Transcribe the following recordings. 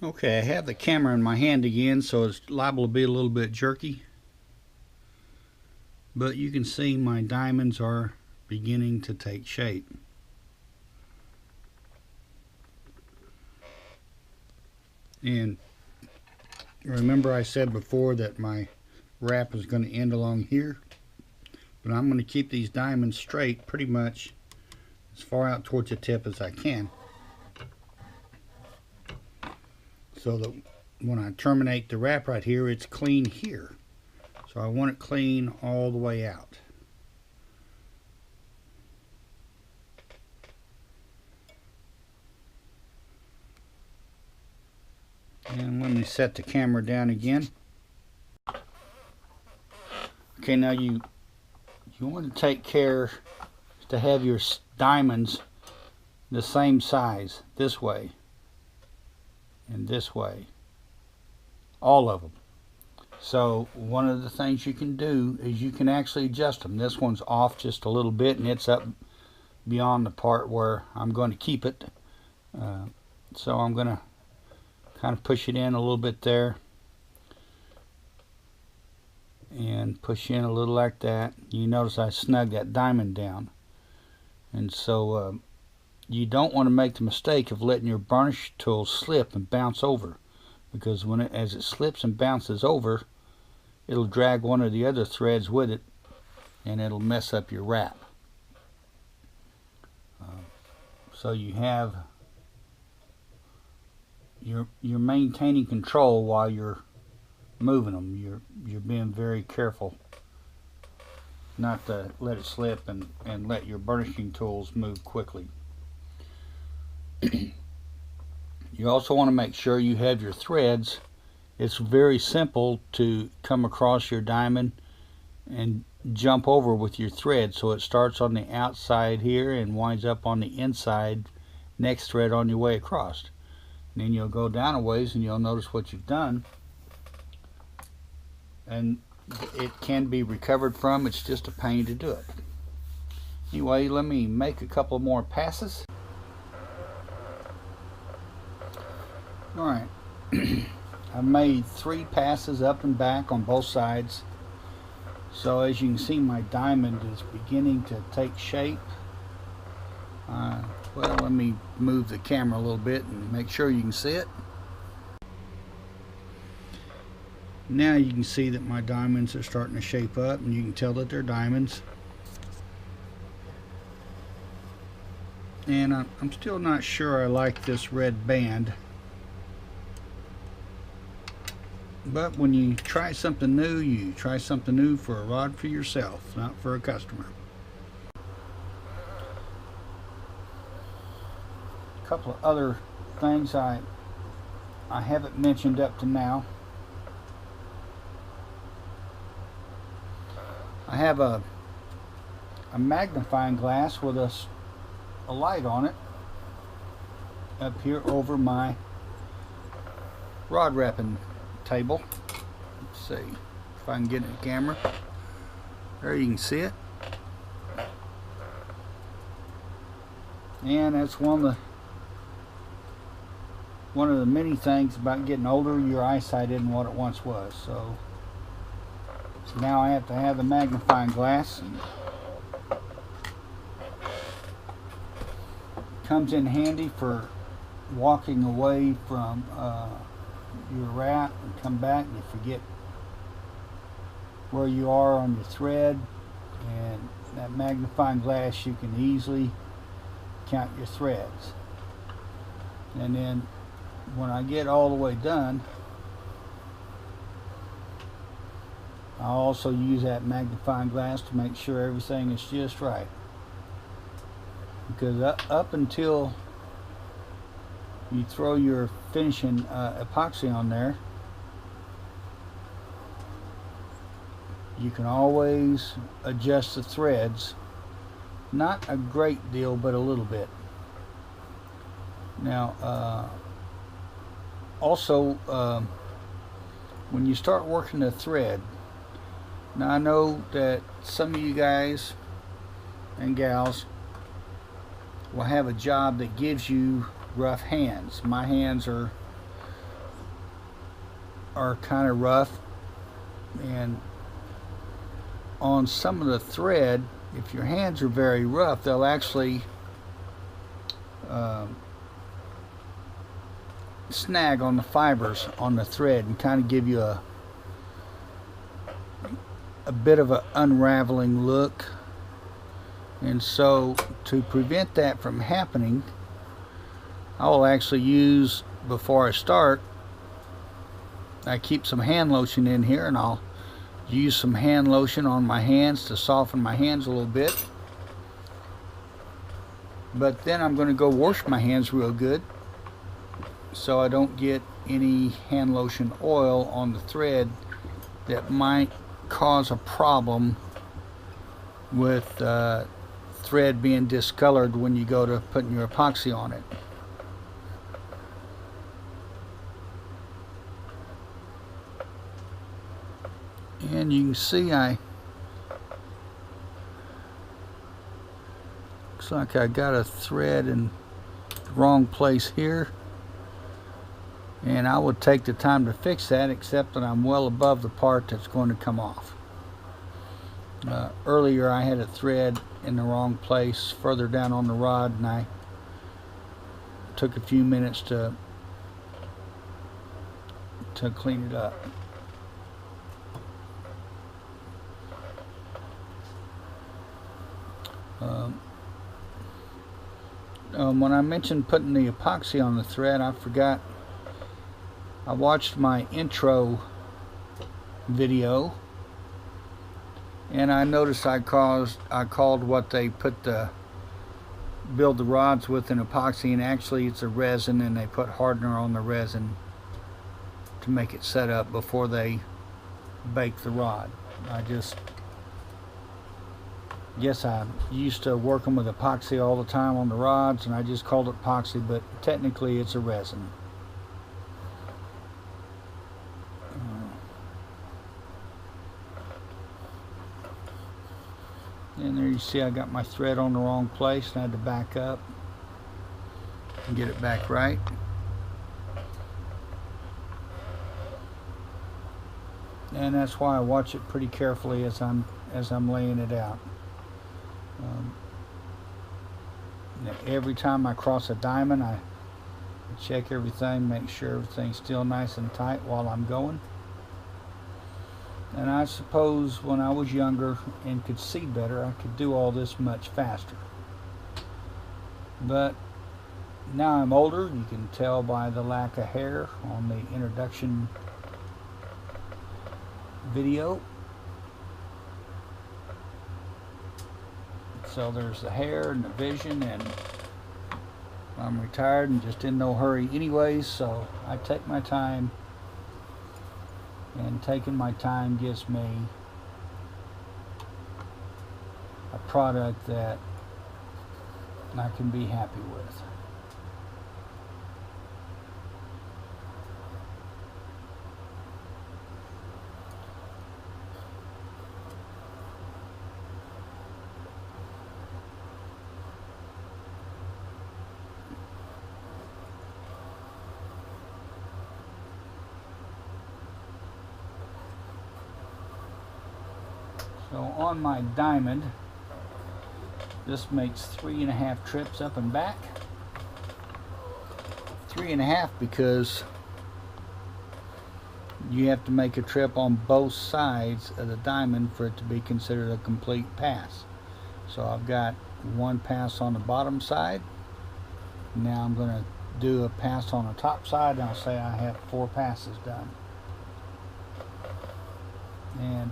Okay, I have the camera in my hand again, so it's liable to be a little bit jerky. But you can see my diamonds are beginning to take shape. And remember I said before that my wrap is going to end along here. But I'm going to keep these diamonds straight pretty much as far out towards the tip as I can, so that when I terminate the wrap right here, it's clean here. So I want it clean all the way out. And let me set the camera down again. Okay, now you want to take care to have your diamonds the same size, this way and this way, all of them. So one of the things you can do is you can actually adjust them. This one's off just a little bit and it's up beyond the part where I'm going to keep it. So I'm going to kind of push it in a little bit there and push in a little like that. You notice I snug that diamond down. And so you don't want to make the mistake of letting your burnish tool slip and bounce over, because as it slips and bounces over, it'll drag one of the other threads with it and it'll mess up your wrap. So you're maintaining control while you're moving them. You're being very careful not to let it slip and let your burnishing tools move quickly. You also want to make sure you have your threads. It's very simple to come across your diamond and jump over with your thread, so it starts on the outside here and winds up on the inside next thread on your way across. And then you'll go down a ways and you'll notice what you've done, and it can be recovered from. It's just a pain to do it. Anyway, let me make a couple more passes. Alright, I've made 3 passes up and back on both sides. So as you can see, my diamond is beginning to take shape. Well, let me move the camera a little bit and make sure you can see it. Now you can see that my diamonds are starting to shape up, and you can tell that they're diamonds. And I'm still not sure I like this red band. But when you try something new, you try something new for a rod for yourself, not for a customer. A couple of other things I haven't mentioned up to now. I have a magnifying glass with a light on it up here over my rod wrapping table. Let's see if I can get it in the camera. There you can see it. And that's one of the many things about getting older. Your eyesight isn't what it once was. So now I have to have the magnifying glass. It comes in handy for walking away from your wrap and come back and you forget where you are on your thread, and that magnifying glass, you can easily count your threads. And then when I get all the way done, I also use that magnifying glass to make sure everything is just right, because up until you throw your finishing epoxy on there, you can always adjust the threads. Not a great deal, but a little bit. Now also when you start working the thread, now I know that some of you guys and gals will have a job that gives you rough hands. My hands are are kind of rough, and on some of the thread, if your hands are very rough, they'll actually snag on the fibers on the thread and kind of give you a bit of an unraveling look. And so to prevent that from happening, I will actually use, before I start, I keep some hand lotion in here, and I'll use some hand lotion on my hands to soften my hands a little bit. But then I'm going to go wash my hands real good so I don't get any hand lotion oil on the thread that might cause a problem with thread being discolored when you go to putting your epoxy on it. And you can see looks like I got a thread in the wrong place here, and I would take the time to fix that, except that I'm well above the part that's going to come off. Earlier I had a thread in the wrong place further down on the rod, and I took a few minutes to clean it up. When I mentioned putting the epoxy on the thread, I forgot. I watched my intro video, and I noticed I called what they build the rods with an epoxy, and actually it's a resin, and they put hardener on the resin to make it set up before they bake the rod. I guess I'm used to working with epoxy all the time on the rods, and I just called it epoxy, but technically it's a resin. And there you see I got my thread on the wrong place, and I had to back up and get it back right. And that's why I watch it pretty carefully as I'm laying it out. Every time I cross a diamond, I check everything, make sure everything's still nice and tight while I'm going. And I suppose when I was younger and could see better, I could do all this much faster. But now I'm older, you can tell by the lack of hair on the introduction video. So there's the hair and the vision, and I'm retired and just in no hurry anyways, so I take my time, and taking my time gives me a product that I can be happy with. So on my diamond, this makes 3.5 trips up and back. 3.5 because you have to make a trip on both sides of the diamond for it to be considered a complete pass. So I've got one pass on the bottom side. Now I'm going to do a pass on the top side, and I'll say I have 4 passes done. And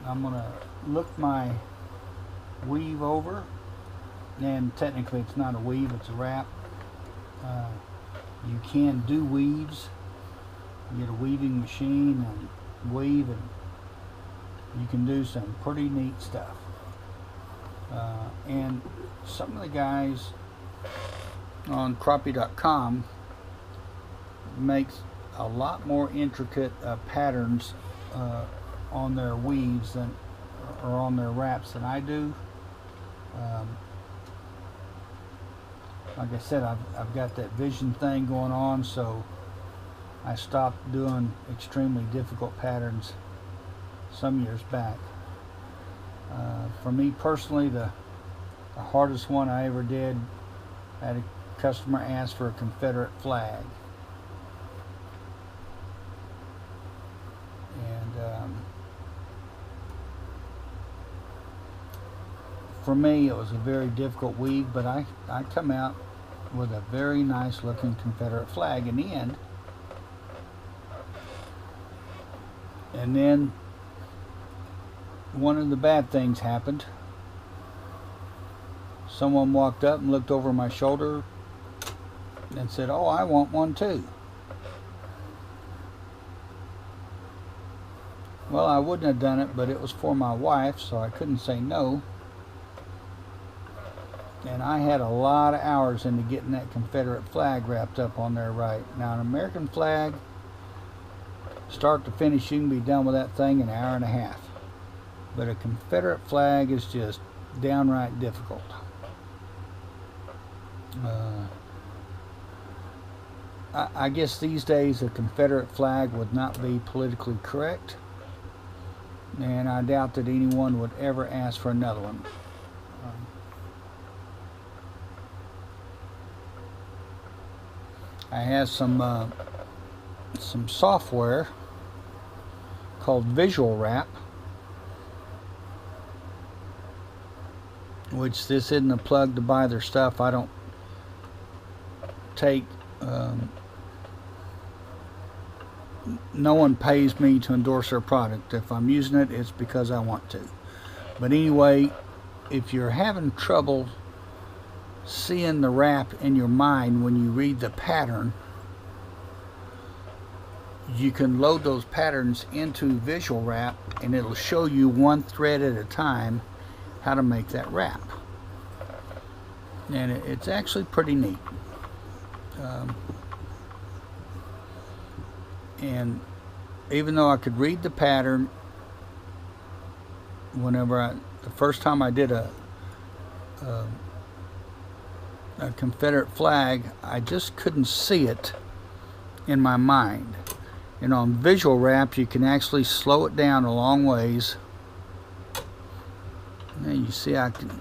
I'm going to look my weave over, and technically it's not a weave, it's a wrap. You can do weaves. You get a weaving machine and weave, and you can do some pretty neat stuff. And some of the guys on Crappie.com makes a lot more intricate patterns on their weaves or on their wraps than I do. Like I said, I've got that vision thing going on, so I stopped doing extremely difficult patterns some years back. For me personally, the hardest one I ever did, I had a customer ask for a Confederate flag. And for me, it was a very difficult weave, but I come out with a very nice looking Confederate flag in the end. And then one of the bad things happened. Someone walked up and looked over my shoulder and said, "Oh, I want one too." Well, I wouldn't have done it, but it was for my wife, so I couldn't say no. And I had a lot of hours into getting that Confederate flag wrapped up on there right. Now, an American flag, start to finish, you can be done with that thing in an hour and a half. But a Confederate flag is just downright difficult. I guess these days a Confederate flag would not be politically correct, and I doubt that anyone would ever ask for another one. I have some software called Visual Wrap, which this isn't a plug to buy their stuff. I don't take no one pays me to endorse their product. If I'm using it, it's because I want to. But anyway, if you're having trouble seeing the wrap in your mind when you read the pattern, you can load those patterns into Visual Wrap, and it'll show you one thread at a time how to make that wrap. And it's actually pretty neat. And even though I could read the pattern, the first time I did a Confederate flag, I just couldn't see it in my mind. And on Visual Wrap, you can actually slow it down a long ways. And you see, I can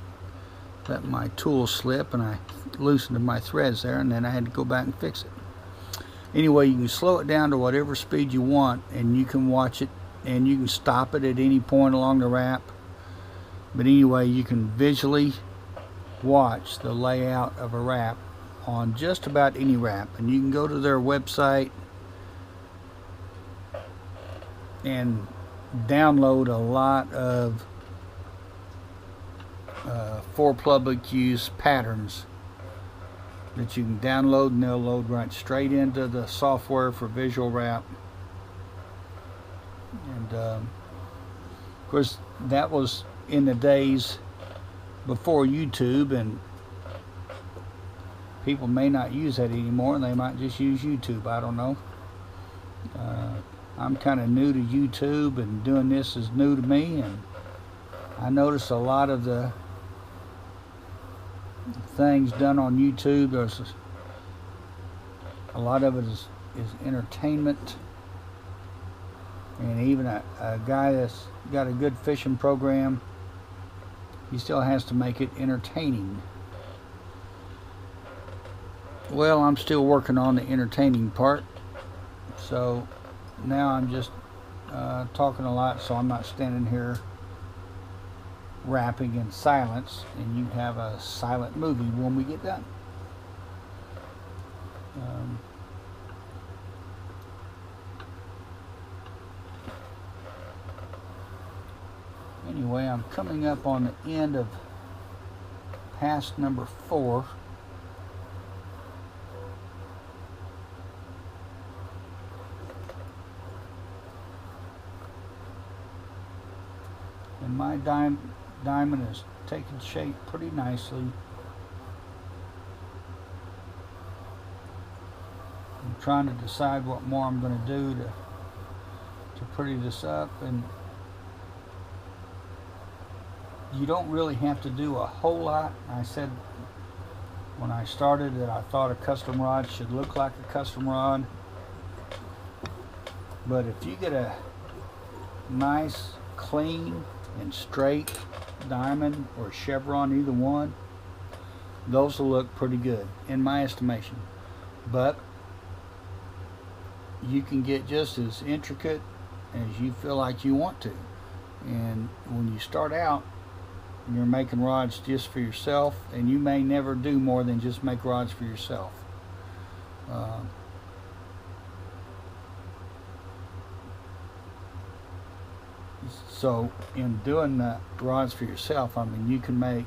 let my tool slip, and I loosened my threads there, and then I had to go back and fix it. Anyway, you can slow it down to whatever speed you want, and you can watch it, and you can stop it at any point along the wrap. But anyway, you can visually watch the layout of a wrap on just about any wrap. And you can go to their website and download a lot of for public use patterns that you can download, and they'll load right straight into the software for Visual Wrap. And of course, that was in the days before YouTube, and people may not use that anymore, and they might just use YouTube. I don't know. I'm kind of new to YouTube, and doing this is new to me, and I notice a lot of the things done on YouTube, there's a lot of it is entertainment, and even a guy that's got a good fishing program, he still has to make it entertaining. Well, I'm still working on the entertaining part, so now I'm just talking a lot, so I'm not standing here wrapping in silence, and you have a silent movie when we get done. Anyway, I'm coming up on the end of pass number 4. And my diamond is taking shape pretty nicely. I'm trying to decide what more I'm going to do to pretty this up, and you don't really have to do a whole lot. I said when I started that I thought a custom rod should look like a custom rod. But if you get a nice, clean, and straight diamond or chevron, either one, those will look pretty good in my estimation. But you can get just as intricate as you feel like you want to. And when you start out, you're making rods just for yourself, and you may never do more than just make rods for yourself. So in doing the rods for yourself, I mean, you can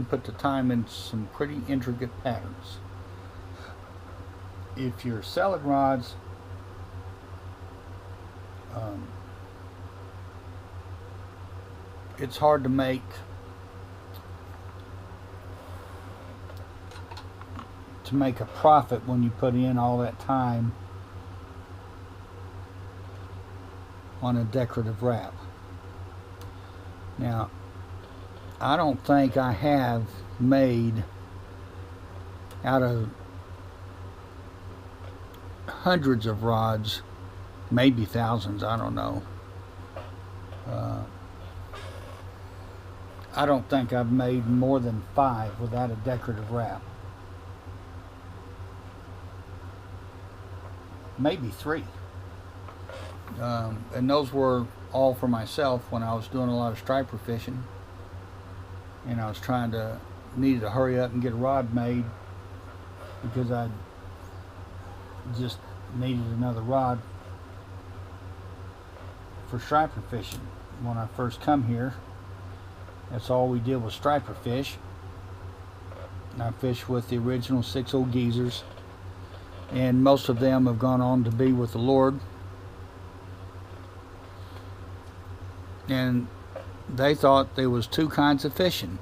put the time in some pretty intricate patterns. If you're selling rods, it's hard to make a profit when you put in all that time on a decorative wrap. Now, I don't think I have made, out of hundreds of rods, maybe thousands, I don't know, I don't think I've made more than 5 without a decorative wrap. Maybe 3. And those were all for myself when I was doing a lot of striper fishing, and I was needed to hurry up and get a rod made because I just needed another rod for striper fishing. When I first come here, that's all we did was striper fish. And I fished with the original 6 old geezers, and most of them have gone on to be with the Lord. And they thought there was 2 kinds of fishing.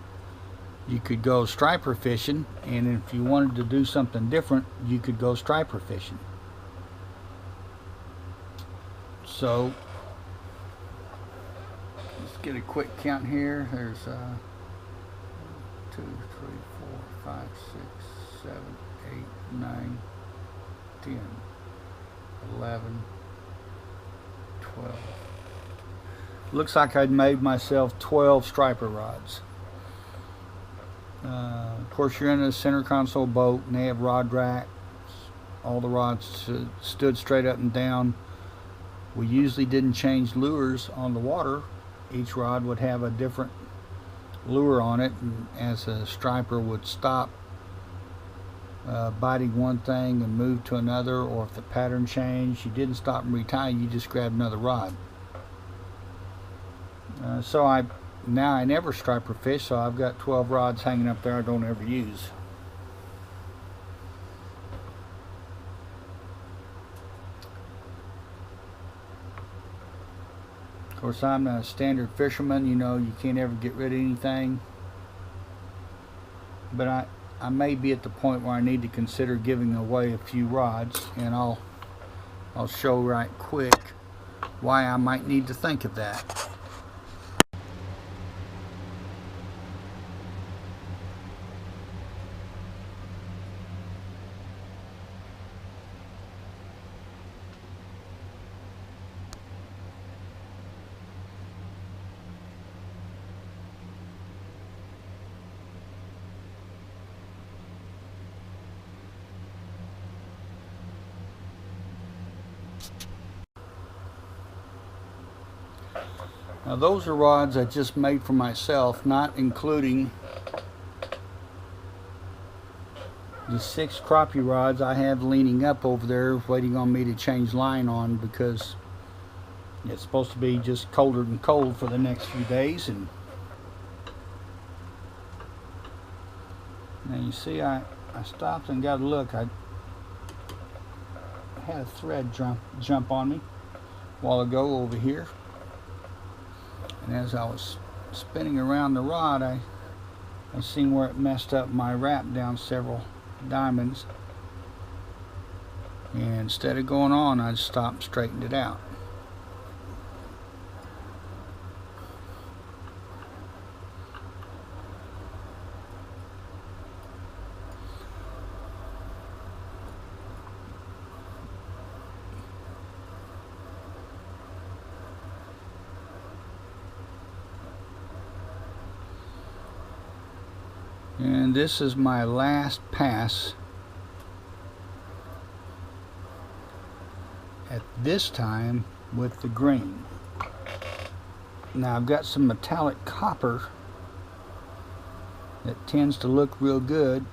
You could go striper fishing, and if you wanted to do something different, you could go striper fishing. So let's get a quick count here. There's 2, 3, 4, 5, 6, 7, 8, 9, 10, 11, 12. Looks like I'd made myself 12 striper rods. Of course, you're in a center console boat, and they have rod racks. All the rods stood straight up and down. We usually didn't change lures on the water. Each rod would have a different lure on it, and as a striper would stop biting one thing and move to another, or if the pattern changed, you didn't stop and retie, you just grabbed another rod. So I never striper fish, so I've got 12 rods hanging up there I don't ever use. Of course, I'm a standard fisherman, you know, you can't ever get rid of anything. But I may be at the point where I need to consider giving away a few rods, and I'll show right quick why I might need to think of that. Now those are rods I just made for myself, not including the 6 crappie rods I have leaning up over there waiting on me to change line on, because it's supposed to be just colder than cold for the next few days. And now you see I stopped and got a look. I had a thread jump on me a while ago over here. And as I was spinning around the rod, I seen where it messed up my wrap down several diamonds. And instead of going on, I just stopped and straightened it out. And this is my last pass at this time with the green. Now I've got some metallic copper that tends to look real good,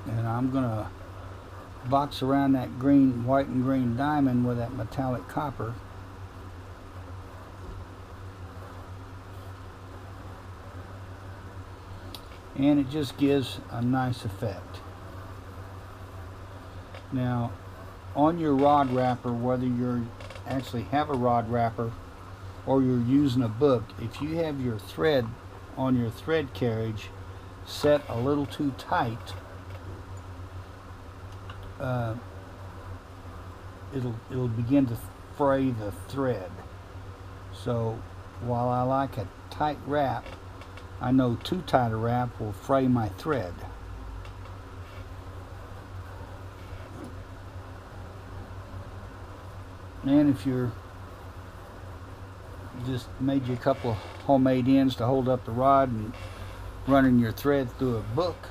and I'm gonna box around that green, white and green diamond with that metallic copper. And it just gives a nice effect. Now on your rod wrapper, whether you actually have a rod wrapper or you're using a book, if you have your thread on your thread carriage set a little too tight, it'll begin to fray the thread. So while I like a tight wrap, I know too tight a wrap will fray my thread. And if you're just made you a couple of homemade ends to hold up the rod and running your thread through a book,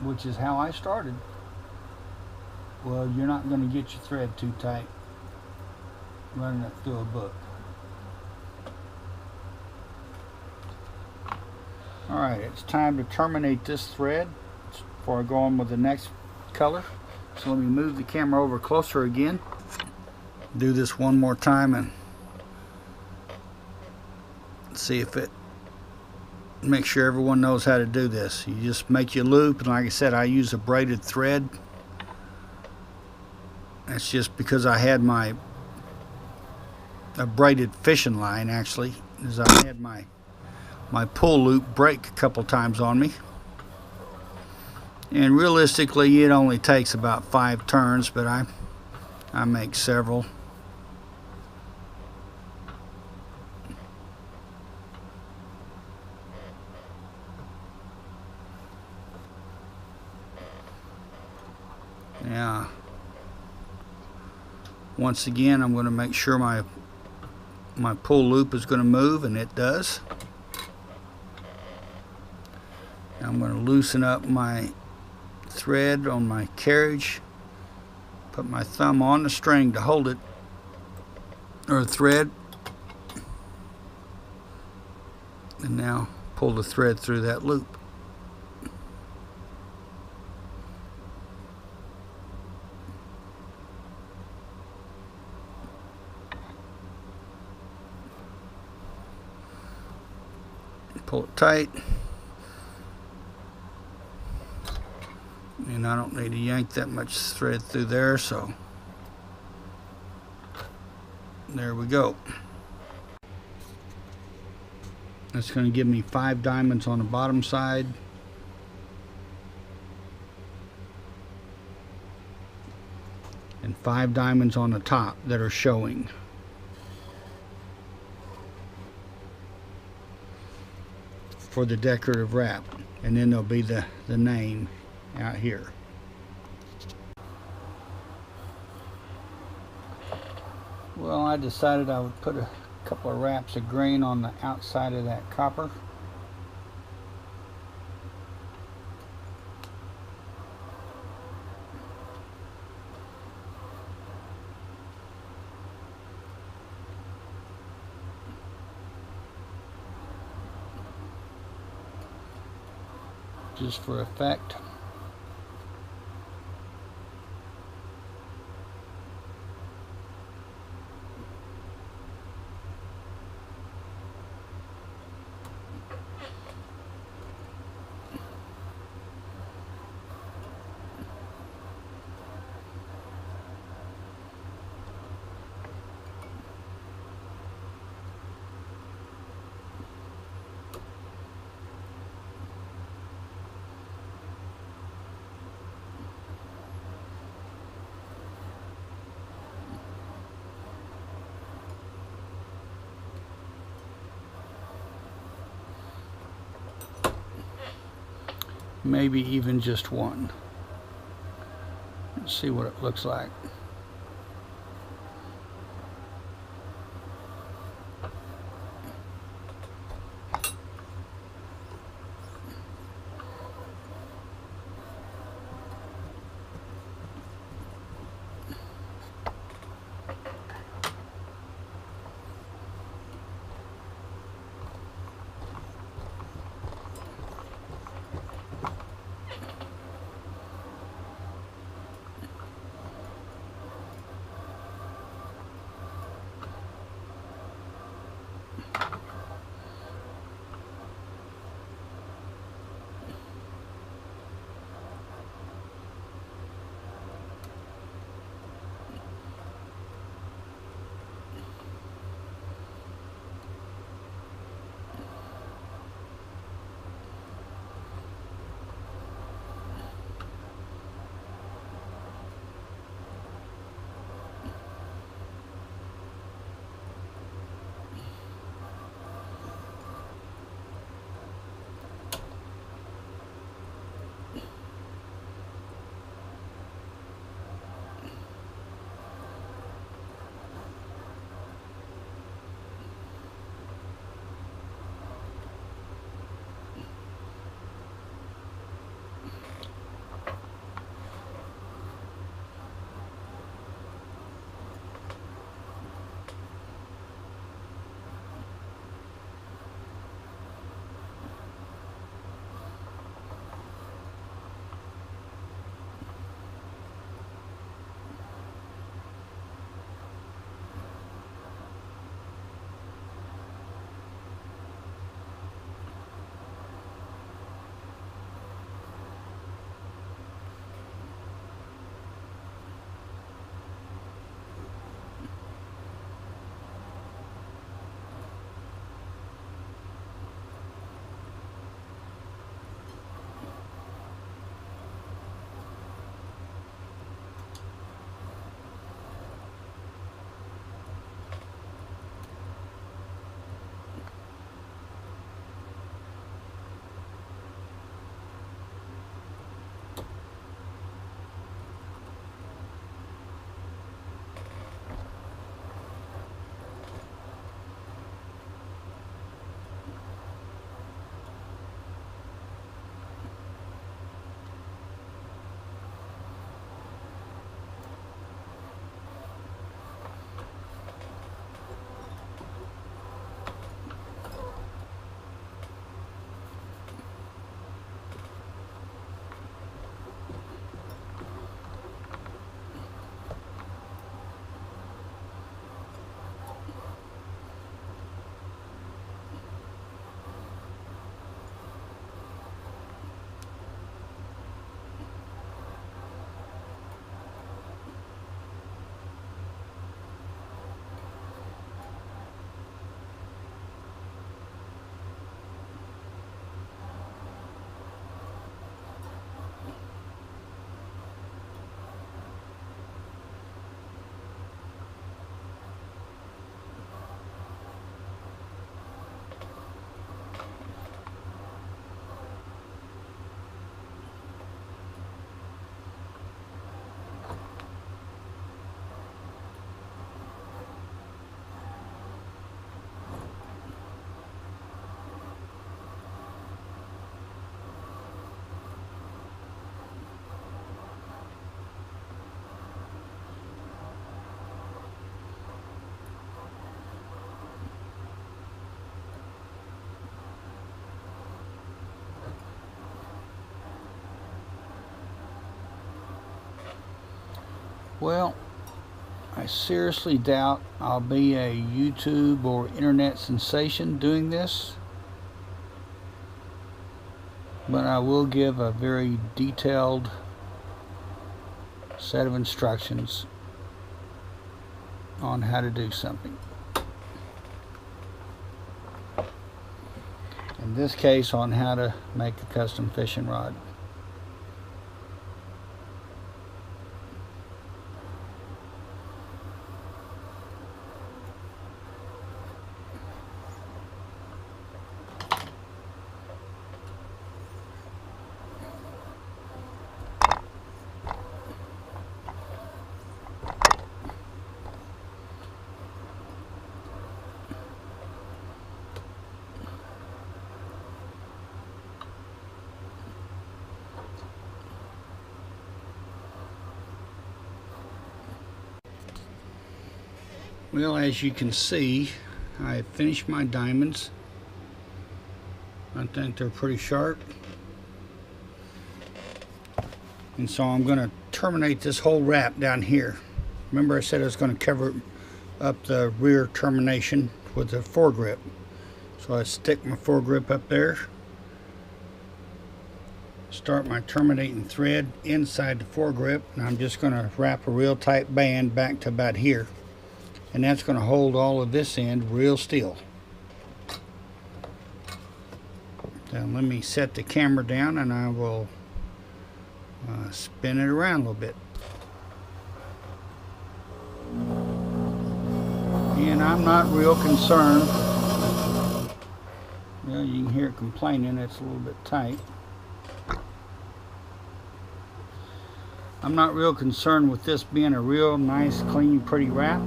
which is how I started, well, you're not going to get your thread too tight running it through a book. Alright, it's time to terminate this thread before I go on with the next color. So let me move the camera over closer again. Do this one more time and see if it, make sure everyone knows how to do this. You just make your loop, and like I said, I use a braided thread. That's just because I had a braided fishing line, actually, as I had my pull loop break a couple times on me. And realistically, it only takes about 5 turns, but I make several. Now, once again, I'm going to make sure my pull loop is going to move, and it does. I'm going to loosen up my thread on my carriage, put my thumb on the string to hold it, or thread, and now pull the thread through that loop. Pull it tight. And I don't need to yank that much thread through there, so there we go. That's going to give me 5 diamonds on the bottom side. And 5 diamonds on the top that are showing. For the decorative wrap. And then there'll be the name out here. Well, I decided I would put a couple of wraps of green on the outside of that copper. Just for effect. Maybe even just one. Let's see what it looks like. Well, I seriously doubt I'll be a YouTube or internet sensation doing this, but I will give a very detailed set of instructions on how to do something. In this case, on how to make a custom fishing rod. Well, as you can see, I have finished my diamonds. I think they're pretty sharp. And so I'm going to terminate this whole wrap down here. Remember I said I was going to cover up the rear termination with the foregrip. So I stick my foregrip up there. Start my terminating thread inside the foregrip, and I'm just going to wrap a real tight band back to about here. And that's going to hold all of this end real still. Now let me set the camera down and I will spin it around a little bit. And I'm not real concerned. Well, you can hear it complaining, it's a little bit tight. I'm not real concerned with this being a real nice, clean, pretty wrap.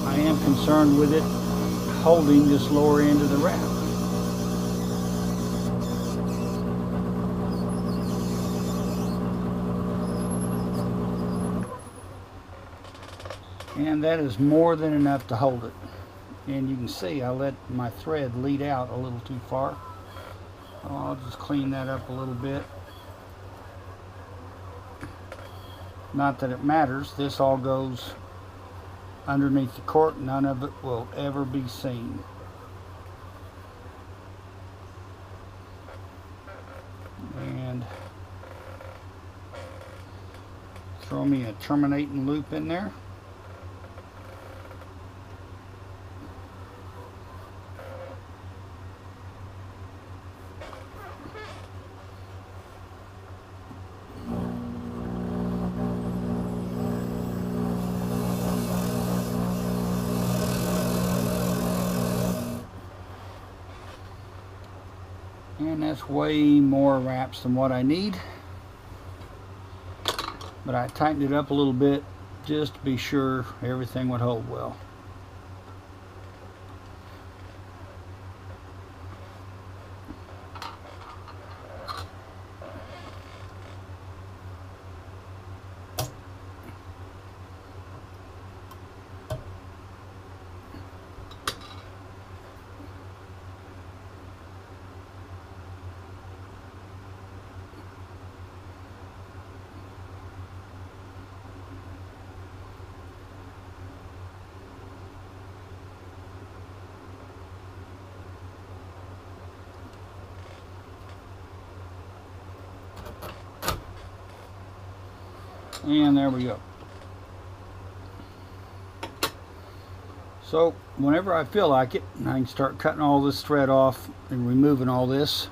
I am concerned with it holding this lower end of the wrap. And that is more than enough to hold it. And you can see I let my thread lead out a little too far. I'll just clean that up a little bit. Not that it matters. This all goes underneath the cork. None of it will ever be seen. And throw me a terminating loop in there. And that's way more wraps than what I need. But I tightened it up a little bit just to be sure everything would hold well. And there we go. So whenever I feel like it, I can start cutting all this thread off and removing all this.